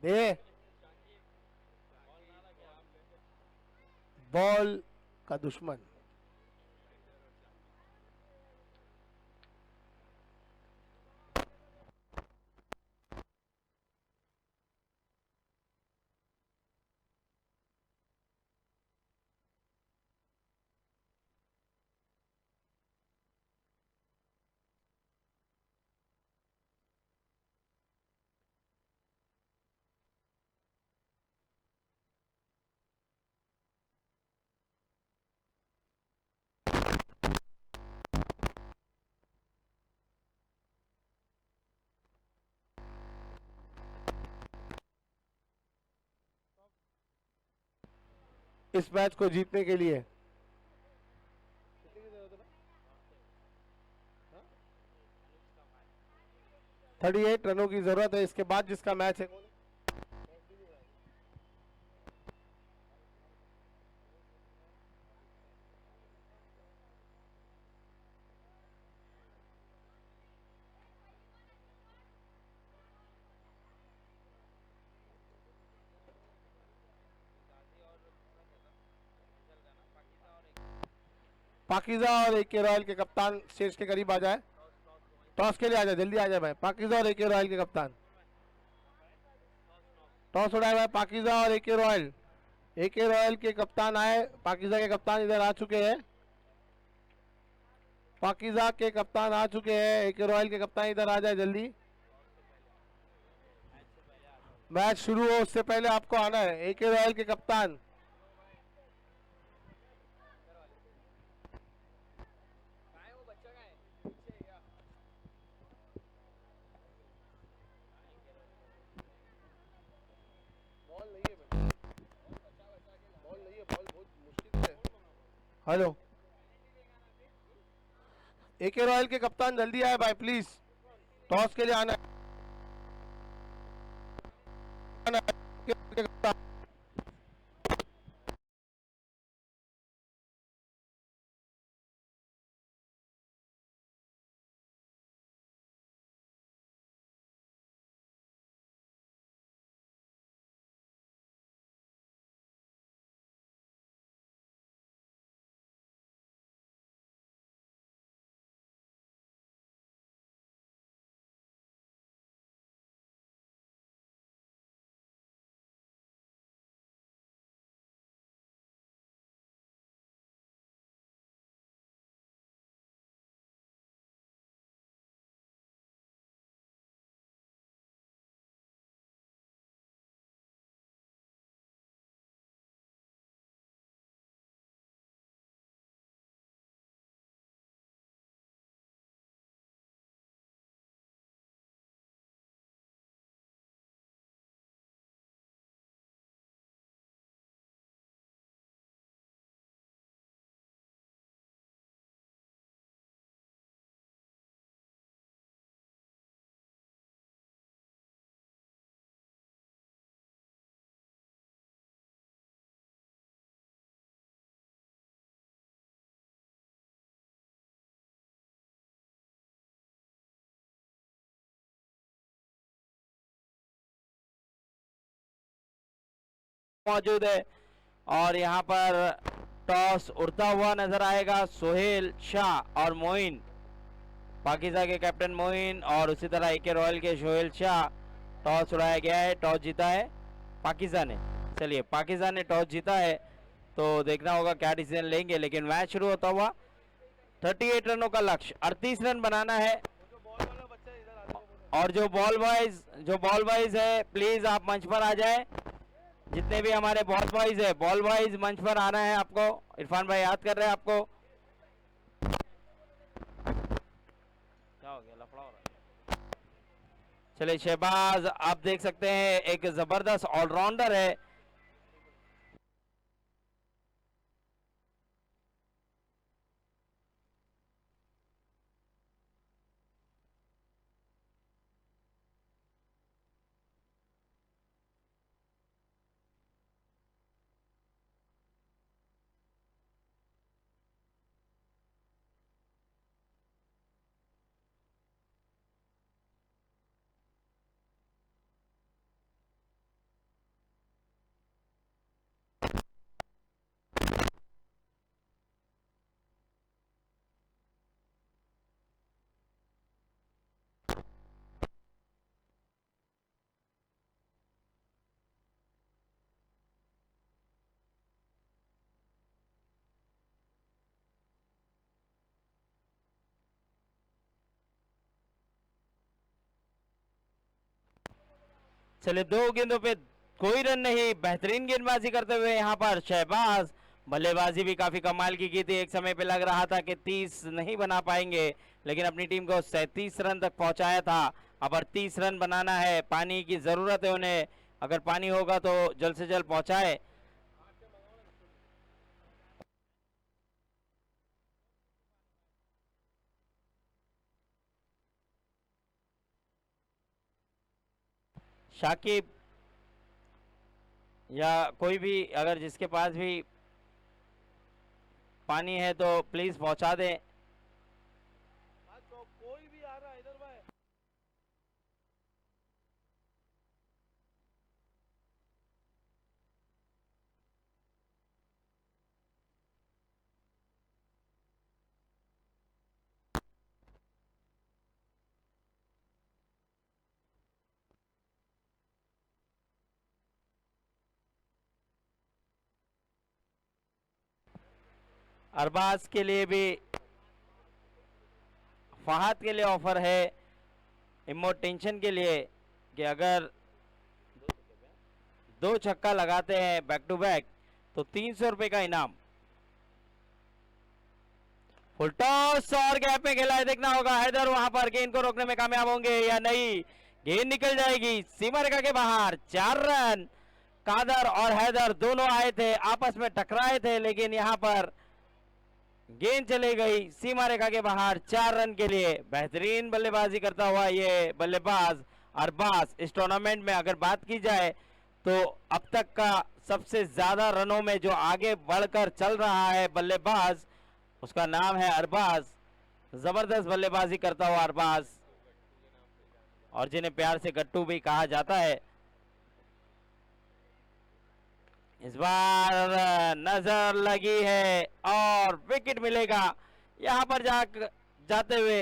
Speaker 2: दे बॉल का दुश्मन। इस मैच को जीतने के लिए 38 रनों की जरूरत है। इसके बाद जिसका मैच है पाकिजा और एके रॉयल के कप्तान स्टेज के करीब आ जाए, टॉस के लिए आ जाए, जल्दी आ जाए भाई। पाकिजा और एके रॉयल के कप्तान, टॉस उड़ाए भाई पाकिजा और एके रॉयल। एके रॉयल के कप्तान आए, पाकिजा के कप्तान इधर आ चुके हैं, पाकिजा के कप्तान आ चुके हैं, एके रॉयल के कप्तान इधर आ जाए जल्दी। मैच शुरू हो उससे पहले आपको आना है। एके रॉयल के कप्तान, बॉल नहीं है, बॉल नहीं है, बॉल बहुत मुश्किल से। हेलो, एके रॉयल के कप्तान जल्दी आए भाई प्लीज, टॉस के लिए आना है।
Speaker 1: मौजूद है और यहाँ पर टॉस उड़ता हुआ नजर आएगा। सोहेल शाह और मोइन, पाकिस्तान के कैप्टन मोइन और उसी तरह AK रॉयल के सोहेल शाह, टॉस उड़ाया गया है। टॉस जीता है पाकिस्तान ने। चलिए, पाकिस्तान ने टॉस जीता है तो देखना होगा क्या डिसीजन लेंगे। लेकिन मैच शुरू होता हुआ 38 रनों का लक्ष्य, 38 रन बनाना है। और जो बॉल बॉयज है प्लीज आप मंच पर आ जाए। जितने भी हमारे बॉल बॉयज मंच पर आना है आपको। इरफान भाई याद कर रहे हैं आपको। क्या हो गया, लफड़ा हो रहा है। चलिए, शहबाज आप देख सकते हैं एक जबरदस्त ऑलराउंडर है। चले, 2 गेंदों पे कोई रन नहीं। बेहतरीन गेंदबाजी करते हुए यहाँ पर शहबाज, बल्लेबाजी भी काफी कमाल की थी। एक समय पे लग रहा था कि 30 नहीं बना पाएंगे, लेकिन अपनी टीम को 37 रन तक पहुंचाया था। अब 38 रन बनाना है। पानी की जरूरत है उन्हें, अगर पानी होगा तो जल्द से जल्द पहुंचाए। शाकिब या कोई भी अगर जिसके पास भी पानी है तो प्लीज पहुंचा दें।
Speaker 2: कोई भी आ रहा है इधर भाई।
Speaker 1: अरबाज के लिए भी, फहद के लिए ऑफर है इमोट टेंशन के लिए कि अगर 2 छक्का लगाते हैं बैक टू बैक तो 300 रुपए का इनाम। फुल टॉस और गैप में खेला है, देखना होगा हैदर वहां पर गेंद को रोकने में कामयाब होंगे या नहीं। गेंद निकल जाएगी सीमा रेखा के बाहर। 4 रन। कादर और हैदर दोनों आए थे, आपस में टकराए थे, लेकिन यहां पर गेंद चली गई सीमा रेखा के बाहर 4 रन के लिए। बेहतरीन बल्लेबाजी करता हुआ ये बल्लेबाज अरबाज इस टूर्नामेंट में अगर बात की जाए तो अब तक का सबसे ज्यादा रनों में जो आगे बढ़कर चल रहा है बल्लेबाज, उसका नाम है अरबाज। जबरदस्त बल्लेबाजी करता हुआ अरबाज, और जिन्हें प्यार से गट्टू भी कहा जाता है। इस बार नजर लगी है और विकेट मिलेगा। यहां पर जाते हुए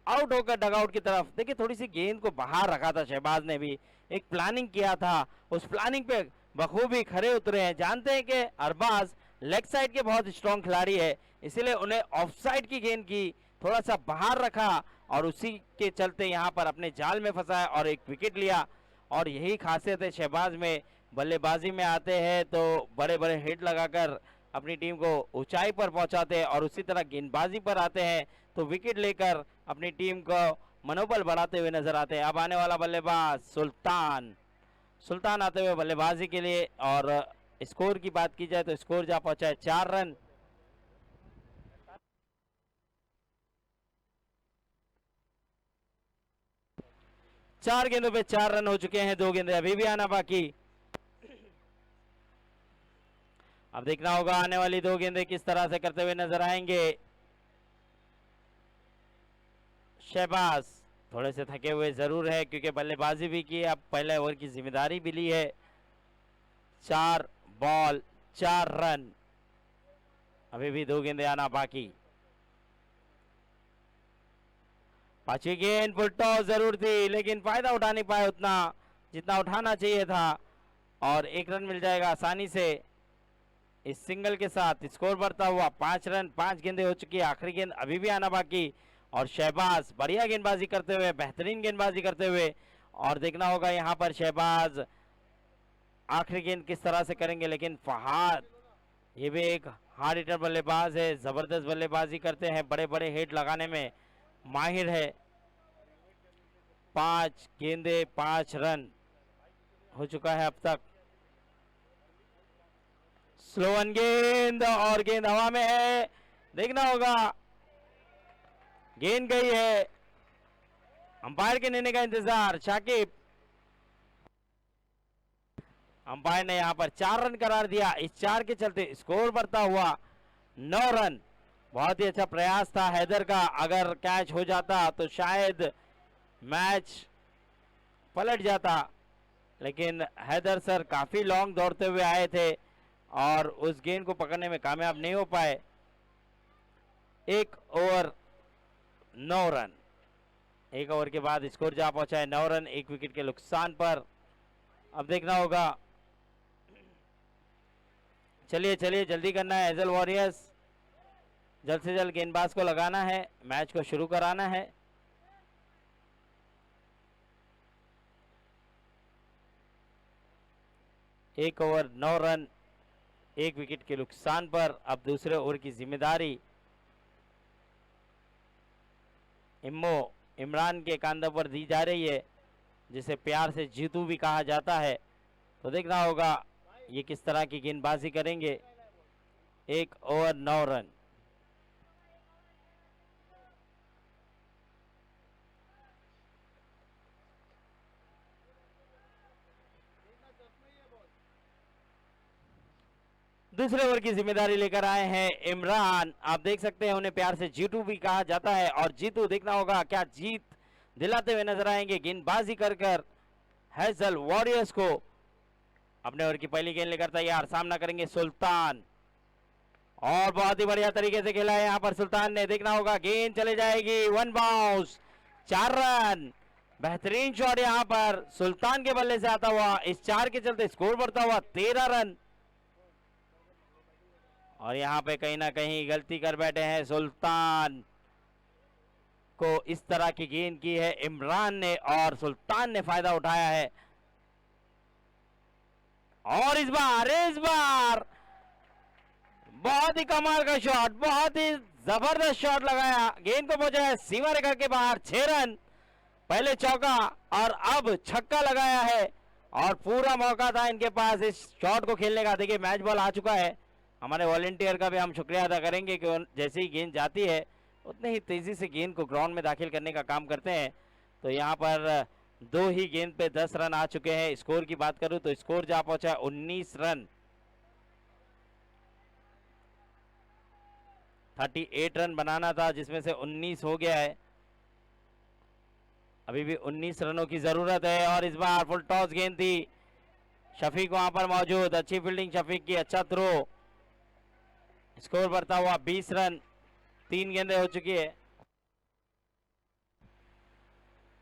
Speaker 1: आउट होकर डगआउट की तरफ। देखिए, थोड़ी सी गेंद को बाहर रखा था शहबाज ने भी, एक प्लानिंग किया था, उस प्लानिंग पे बखूबी खरे उतरे हैं। जानते हैं कि अरबाज लेग साइड के बहुत स्ट्रॉन्ग खिलाड़ी है, इसीलिए उन्हें ऑफ साइड की गेंद की थोड़ा सा बाहर रखा और उसी के चलते यहां पर अपने जाल में फंसाया और एक विकेट लिया। और यही खासियत है शहबाज में, बल्लेबाजी में आते हैं तो बड़े बड़े हिट लगाकर अपनी टीम को ऊंचाई पर पहुंचाते हैं, और उसी तरह गेंदबाजी पर आते हैं तो विकेट लेकर अपनी टीम को मनोबल बढ़ाते हुए नजर आते हैं। अब आने वाला बल्लेबाज सुल्तान आते हुए बल्लेबाजी के लिए। और स्कोर की बात की जाए तो स्कोर जा पहुंचा है 4 रन। चार गेंदों पे 4 रन हो चुके हैं, 2 गेंदे अभी भी आना बाकी। अब देखना होगा आने वाली 2 गेंदें किस तरह से करते हुए नजर आएंगे। शहबाज थोड़े से थके हुए जरूर है क्योंकि बल्लेबाजी भी की, अब पहले ओवर की जिम्मेदारी भी ली है। 4 बॉल 4 रन। अभी भी 2 गेंदें आना बाकी। 5वीं गेंद फुल टॉस जरूर थी, लेकिन फायदा उठा नहीं पाए उतना जितना उठाना चाहिए था, और 1 रन मिल जाएगा आसानी से इस सिंगल के साथ। स्कोर बढ़ता हुआ 5 रन। 5 गेंदें हो चुकी है, आखिरी गेंद अभी भी आना बाकी। और शहबाज बढ़िया गेंदबाजी करते हुए, बेहतरीन गेंदबाजी करते हुए, और देखना होगा यहाँ पर शहबाज आखिरी गेंद किस तरह से करेंगे। लेकिन फहाद ये भी एक हार्ड हिटर बल्लेबाज है, जबरदस्त बल्लेबाजी करते हैं, बड़े बड़े हिट लगाने में माहिर है। 5 गेंदे 5 रन हो चुका है अब तक। स्लोवन गेंद, और गेंद हवा में है, देखना होगा, गेंद गई है। अंपायर के निर्णय का इंतजार। शाकिब, अंपायर ने यहां पर 4 रन करार दिया। इस 4 के चलते स्कोर बढ़ता हुआ 9 रन। बहुत ही अच्छा प्रयास था हैदर का, अगर कैच हो जाता तो शायद मैच पलट जाता, लेकिन हैदर सर काफी लॉन्ग दौड़ते हुए आए थे और उस गेंद को पकड़ने में कामयाब नहीं हो पाए। 1 ओवर 9 रन। 1 ओवर के बाद स्कोर जा पहुंचा है 9 रन, 1 विकेट के नुकसान पर। अब देखना होगा, चलिए चलिए जल्दी करना है हेजल वॉरियर्स, जल्द से जल्द गेंदबाज को लगाना है, मैच को शुरू कराना है। एक ओवर 9 रन, 1 विकेट के नुकसान पर। अब दूसरे ओवर की जिम्मेदारी इमरान के कांधों पर दी जा रही है, जिसे प्यार से जीतू भी कहा जाता है। तो देखना होगा ये किस तरह की गेंदबाजी करेंगे। 1 ओवर 9 रन। दूसरे ओवर की जिम्मेदारी लेकर आए हैं इमरान। आप देख सकते हैं उन्हें प्यार से जीतू भी कहा जाता है, और जीतू देखना होगा क्या जीत दिलाते हुए नजर आएंगे गेंदबाजी कर कर हेजल वॉरियर्स को। अपने ओवर की पहली गेंद लेकर तैयार, सामना करेंगे सुल्तान, और बहुत ही बढ़िया तरीके से खेला है यहाँ पर सुल्तान ने। देखना होगा गेंद चले जाएगी, 1 बाउंस, 4 रन। बेहतरीन शॉट यहाँ पर सुल्तान के बल्ले से आता हुआ। इस 4 के चलते स्कोर बढ़ता हुआ 13 रन। और यहाँ पे कहीं ना कहीं गलती कर बैठे हैं सुल्तान, को इस तरह की गेंद की है इमरान ने, और सुल्तान ने फायदा उठाया है। और इस बार बहुत ही कमाल का शॉट, बहुत ही जबरदस्त शॉट लगाया, गेंद को पहुंचाया सीमा रेखा के बाहर। 6 रन, पहले चौका और अब छक्का लगाया है, और पूरा मौका था इनके पास इस शॉट को खेलने का। देखिए मैच बॉल आ चुका है। हमारे वॉलंटियर का भी हम शुक्रिया अदा करेंगे कि जैसे ही गेंद जाती है उतने ही तेजी से गेंद को ग्राउंड में दाखिल करने का काम करते हैं। तो यहाँ पर 2 ही गेंद पे 10 रन आ चुके हैं। स्कोर की बात करूं तो स्कोर जा पहुंचा 19 रन। 38 रन बनाना था, जिसमें से 19 हो गया है। अभी भी 19 रनों की जरूरत है। और इस बार फुल टॉस गेंद थी, शफीक वहां पर मौजूद, अच्छी फील्डिंग शफीक की, अच्छा थ्रो। स्कोर बढ़ता हुआ 20 रन। 3 गेंदें हो चुकी है,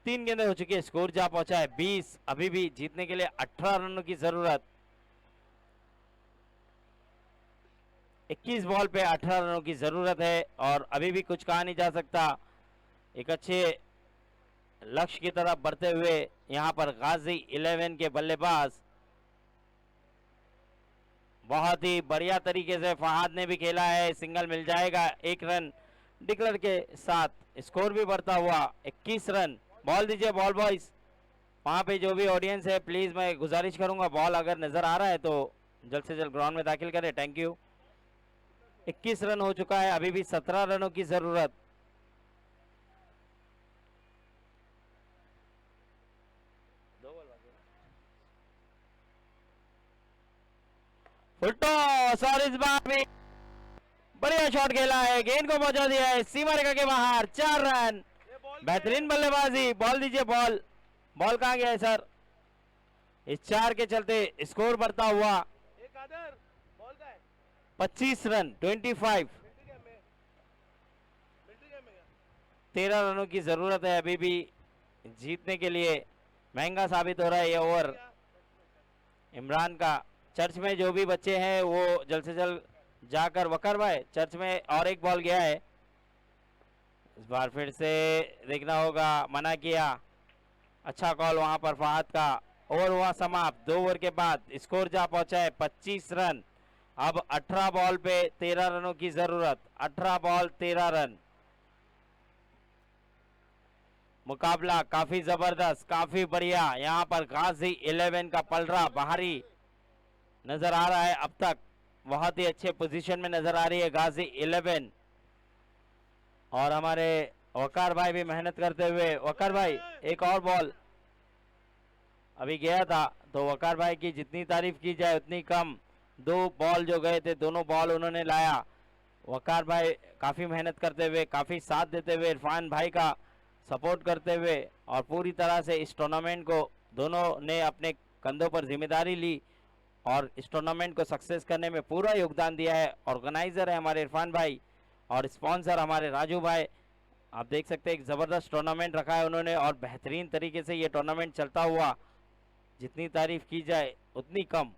Speaker 1: 3 गेंदें हो चुकी है, स्कोर जा पहुंचा है 20। अभी भी जीतने के लिए 18 रनों की जरूरत। 21 बॉल पे 18 रनों की जरूरत है, और अभी भी कुछ कहा नहीं जा सकता। एक अच्छे लक्ष्य की तरफ बढ़ते हुए यहां पर गाजी 11 के बल्लेबाज, बहुत ही बढ़िया तरीके से फहाद ने भी खेला है। सिंगल मिल जाएगा 1 रन डिक्लेयर के साथ। स्कोर भी बढ़ता हुआ 21 रन। बॉल दीजिए बॉल बॉयज, वहां पे जो भी ऑडियंस है प्लीज मैं गुजारिश करूंगा बॉल अगर नजर आ रहा है तो जल्द से जल्द ग्राउंड में दाखिल करें। Thank you. 21 रन हो चुका है, अभी भी 17 रनों की जरूरत। फुल टॉस, और इस बार भी बढ़िया शॉट खेला है, गेंद को पहुंचा दिया है सीमा रेखा के बाहर। 4 रन, बेहतरीन बल्लेबाजी। बॉल दीजिए बॉल, बॉल कहां गया है सर? इस 4 के चलते स्कोर बढ़ता हुआ
Speaker 2: बॉल का है
Speaker 1: 25 रन 25। 13 रनों की जरूरत है अभी भी जीतने के लिए। महंगा साबित हो रहा है ये ओवर इमरान का। चर्च में जो भी बच्चे हैं वो जल्द से जल्द जाकर, वकर भाई चर्च में और एक बॉल गया है, इस बार फिर से देखना होगा, मना किया। अच्छा कॉल वहां पर फहद का। ओवर हुआ समाप्त। 2 ओवर के बाद स्कोर जा पहुंचा है 25 रन। अब 18 बॉल पे 13 रनों की जरूरत। 18 बॉल 13 रन। मुकाबला काफी जबरदस्त, काफी बढ़िया। यहाँ पर गाजी 11 का पलड़ा बाहरी नजर आ रहा है। अब तक बहुत ही अच्छे पोजीशन में नजर आ रही है गाजी 11। और हमारे वकार भाई भी मेहनत करते हुए। वकार भाई एक और बॉल अभी गया था, तो वकार भाई की जितनी तारीफ की जाए उतनी कम। 2 बॉल जो गए थे, दोनों बॉल उन्होंने लाया। वकार भाई काफी मेहनत करते हुए, काफी साथ देते हुए, इरफान भाई का सपोर्ट करते हुए और पूरी तरह से इस टूर्नामेंट को दोनों ने अपने कंधों पर जिम्मेदारी ली और इस टूर्नामेंट को सक्सेस करने में पूरा योगदान दिया है। ऑर्गेनाइजर है हमारे इरफान भाई और स्पॉन्सर हमारे राजू भाई। आप देख सकते हैं एक ज़बरदस्त टूर्नामेंट रखा है उन्होंने और बेहतरीन तरीके से ये टूर्नामेंट चलता हुआ, जितनी तारीफ की जाए उतनी कम।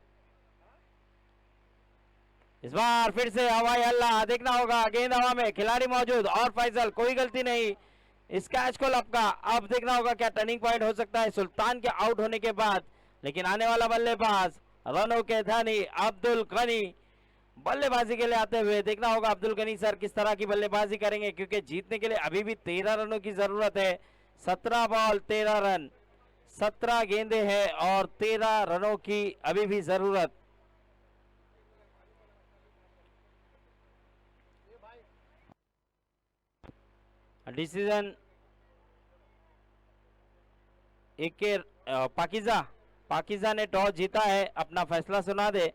Speaker 1: इस बार फिर से हवाई हल्ला देखना होगा। गेंद हवा में, खिलाड़ी मौजूद और फैसल, कोई गलती नहीं इस कैच को लपका। अब देखना होगा क्या टर्निंग पॉइंट हो सकता है सुल्तान के आउट होने के बाद। लेकिन आने वाला बल्लेबाज रनों के धनी अब्दुल गनी बल्लेबाजी के लिए आते हुए। देखना होगा अब्दुल गनी सर किस तरह की बल्लेबाजी करेंगे, क्योंकि जीतने के लिए अभी भी 13 रनों की जरूरत है। 17 बॉल 13 रन, 17 गेंदे हैं और 13 रनों की अभी भी जरूरत। डिसीजन एक के पाकिजा ने टॉस जीता है, अपना फैसला सुना दे।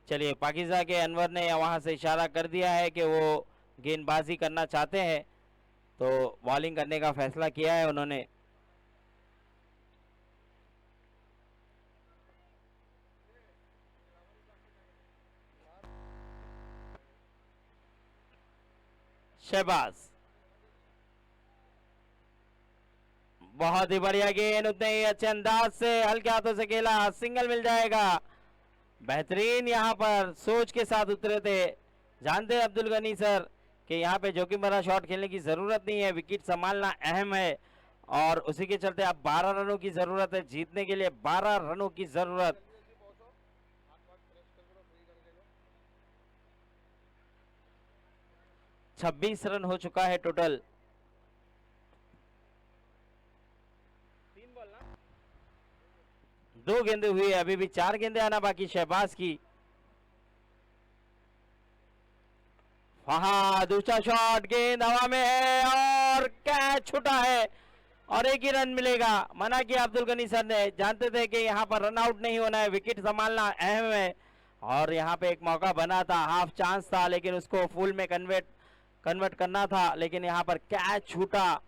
Speaker 1: चलिए, पाकिजा के अनवर ने वहां से इशारा कर दिया है कि वो गेंदबाजी करना चाहते हैं, तो बॉलिंग करने का फैसला किया है उन्होंने। शहबाज बहुत ही बढ़िया गेंद, उतने ही अच्छे अंदाज से हल्के हाथों से खेला, सिंगल मिल जाएगा। बेहतरीन यहाँ पर सोच के साथ उतरे थे। जानते हैं अब्दुल गनी सर कि यहाँ पे जोखिम भरा शॉट खेलने की जरूरत नहीं है, विकेट संभालना अहम है और उसी के चलते अब 12 रनों की जरूरत है जीतने के लिए। 12 रनों की जरूरत। छब्बीस रन हो चुका है टोटल। 2 गेंदे हुई, अभी भी 4 गेंदे आना बाकी शहबाज की। वहां दूसरा शॉट, गेंद हवा में है और कैच छूटा है और एक ही रन मिलेगा। मना किया अब्दुल गनी सर ने, जानते थे कि यहाँ पर रन आउट नहीं होना है, विकेट संभालना अहम है। और यहाँ पे एक मौका बना था, हाफ चांस था, लेकिन उसको फुल में कन्वर्ट करना था, लेकिन यहाँ पर कैच छूटा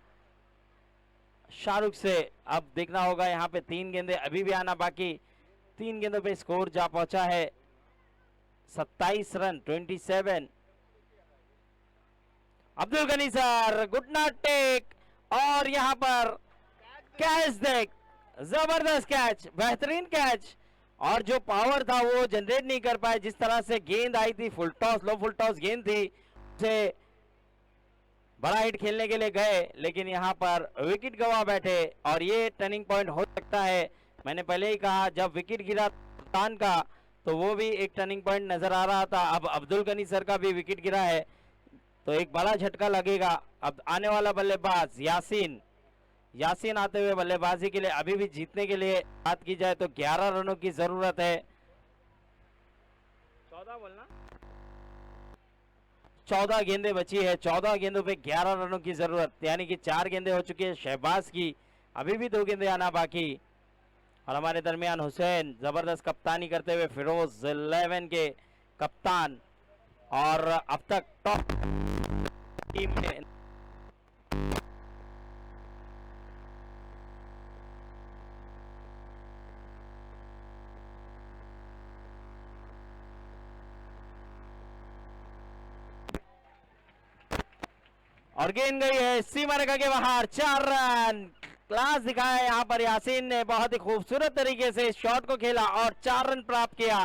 Speaker 1: शाहरुख से। अब देखना होगा यहाँ पे 3 गेंदे अभी भी आना बाकी। 3 गेंदों पे स्कोर जा पहुंचा है 27 run 27। Abdul Gani sir good नॉट टेक और यहाँ पर कैच देख, जबरदस्त कैच, बेहतरीन कैच। और जो पावर था वो जनरेट नहीं कर पाए। जिस तरह से गेंद आई थी, फुल टॉस, लो फुल टॉस गेंद थी, उसे बड़ा हिट खेलने के लिए गए, लेकिन यहाँ पर विकेट गवा बैठे और ये टर्निंग पॉइंट हो सकता है। मैंने पहले ही कहा जब विकेट गिरा सुल्तान का तो वो भी एक टर्निंग पॉइंट नजर आ रहा था। अब अब्दुल गनी सर का भी विकेट गिरा है तो एक बड़ा झटका लगेगा। अब आने वाला बल्लेबाज यासीन आते हुए बल्लेबाजी के लिए। अभी भी जीतने के लिए बात की जाए तो 11 रनों की जरूरत है। 14 बोलना, 14 गेंदें बची है, 14 गेंदों पे 11 रनों की जरूरत, यानी कि 4 गेंदें हो चुकी है शहबाज की, अभी भी 2 गेंदें आना बाकी। और हमारे दरमियान हुसैन जबरदस्त कप्तानी करते हुए, फिरोज 11 के कप्तान और अब तक टॉप टीम में और गेंद गई है सीमा रेखा के बाहर, 4 रन। क्लास दिखाया यहाँ पर यासीन ने, बहुत ही खूबसूरत तरीके से इस शॉट को खेला और 4 रन प्राप्त किया।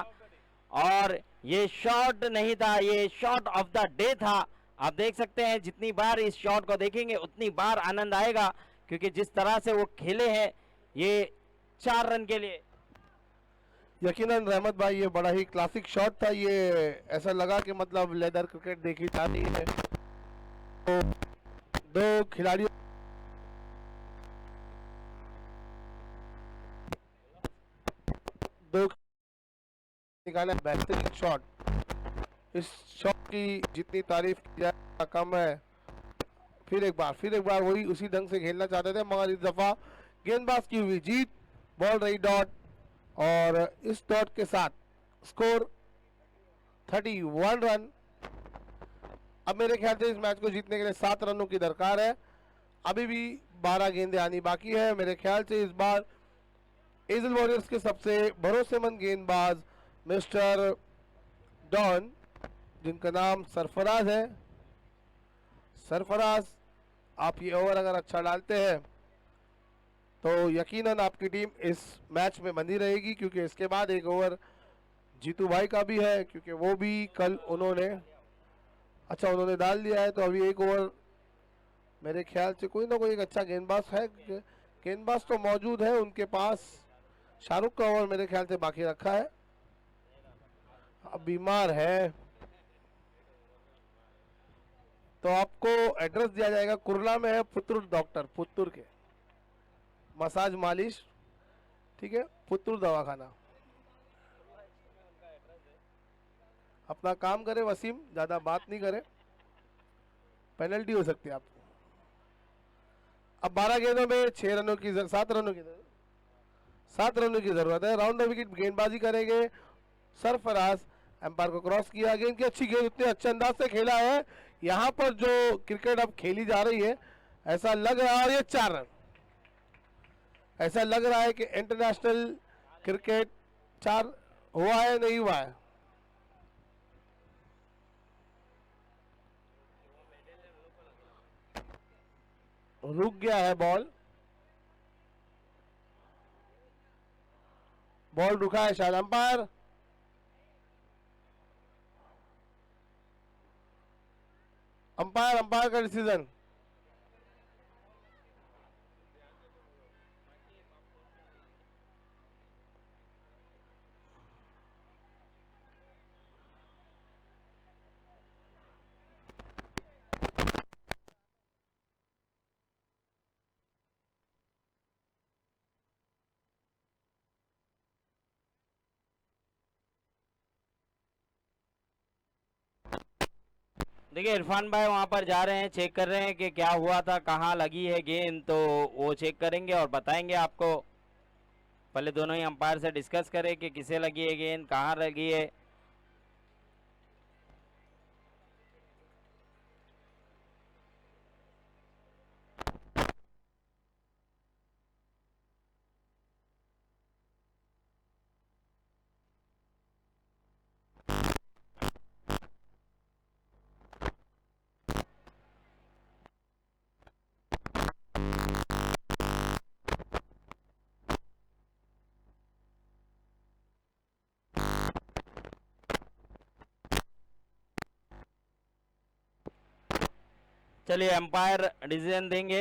Speaker 1: और ये शॉट नहीं था, ये शॉट ऑफ द डे था। आप देख सकते हैं जितनी बार इस शॉट को देखेंगे उतनी बार आनंद आएगा, क्योंकि जिस तरह से वो खेले हैं ये 4 रन के लिए।
Speaker 2: यकीनन रहमत भाई ये बड़ा ही क्लासिक शॉट था। ये ऐसा लगा कि मतलब लेदर क्रिकेट देखी जा रही है। तो दो खिलाड़ियों निकाला बेहतरीन शॉट। इस शॉट की जितनी तारीफ की जाए कम है। फिर एक बार वही उसी ढंग से खेलना चाहते थे, मगर इस दफा गेंदबाज की हुई जीत, बॉल रही डॉट, और इस डॉट के साथ स्कोर 31 रन। अब मेरे ख्याल से इस मैच को जीतने के लिए 7 रनों की दरकार है। अभी भी 12 गेंदें आनी बाकी है। मेरे ख्याल से इस बार एजल वॉरियर्स के सबसे भरोसेमंद गेंदबाज मिस्टर डॉन, जिनका नाम सरफराज है, सरफराज आप ये ओवर अगर अच्छा डालते हैं तो यकीनन आपकी टीम इस मैच में बनी रहेगी, क्योंकि इसके बाद एक ओवर जीतू भाई का भी है, क्योंकि वो भी कल उन्होंने डाल दिया है। तो अभी एक ओवर मेरे ख्याल से कोई ना कोई एक अच्छा गेंदबाज है, गेंदबाज तो मौजूद है उनके पास। शाहरुख का ओवर मेरे ख्याल से बाकी रखा है, अब बीमार है। तो आपको एड्रेस दिया जाएगा, कुरला में है पुत्तूर डॉक्टर, पुत्तूर के मसाज मालिश, ठीक है, पुत्तूर दवाखाना। अपना काम करे वसीम, ज्यादा बात नहीं करे, पेनल्टी हो सकती है आपको। अब 12 गेंदों में 7 रनों की जरूरत है। राउंड द विकेट गेंदबाजी करेंगे सरफराज। एम्पायर को क्रॉस किया, गेंद की अच्छी गेंद, इतने अच्छे अंदाज से खेला है। यहाँ पर जो क्रिकेट अब खेली जा रही है ऐसा लग रहा है, और ये 4 रन, ऐसा लग रहा है कि इंटरनेशनल क्रिकेट 4 हुआ है, नहीं हुआ है। रुक गया है बॉल, बॉल रुका है शायद। अंपायर का डिसीजन।
Speaker 1: देखिए इरफान भाई वहां पर जा रहे हैं, चेक कर रहे हैं कि क्या हुआ था, कहाँ लगी है गेंद, तो वो चेक करेंगे और बताएंगे आपको। पहले दोनों ही अंपायर से डिस्कस करें कि किसे लगी है गेंद, कहाँ लगी है। चलिए अंपायर डिसीजन देंगे।